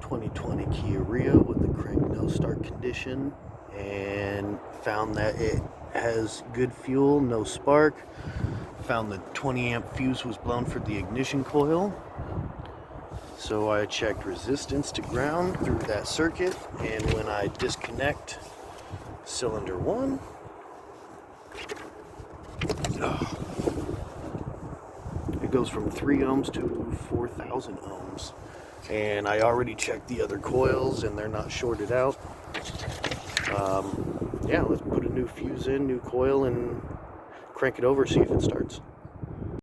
2020 Kia Rio with the crank no start condition, and found that it has good fuel, no spark. Found the 20 amp fuse was blown for the ignition coil. So I checked resistance to ground through that circuit, and when I disconnect cylinder 1, it goes from 3 ohms to 4,000 ohms. And I already checked the other coils and they're not shorted out. Yeah, let's put a new fuse in, new coil, and crank it over, see if it starts.